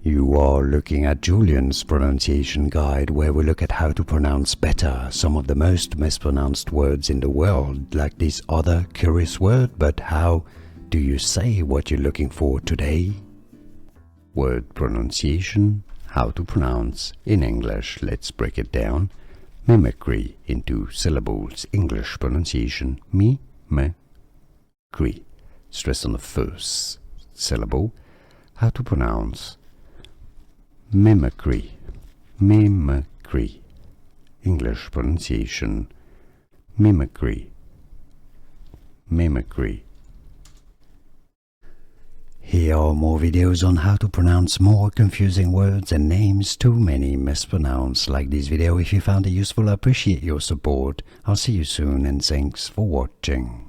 You are looking at Julian's pronunciation guide, where we look at how to pronounce better some of the most mispronounced words in the world, like this other curious word. But how do you say what you're looking for today? Word pronunciation, how to pronounce in English. Let's break it down. Mimicry into syllables. English pronunciation, mimicry. Stress on the first syllable. How to pronounce mimicry. Mimicry. English pronunciation, mimicry. Mimicry. Here are more videos on how to pronounce more confusing words and names too many mispronounced. Like this video if you found it useful. I appreciate your support. I'll see you soon and thanks for watching.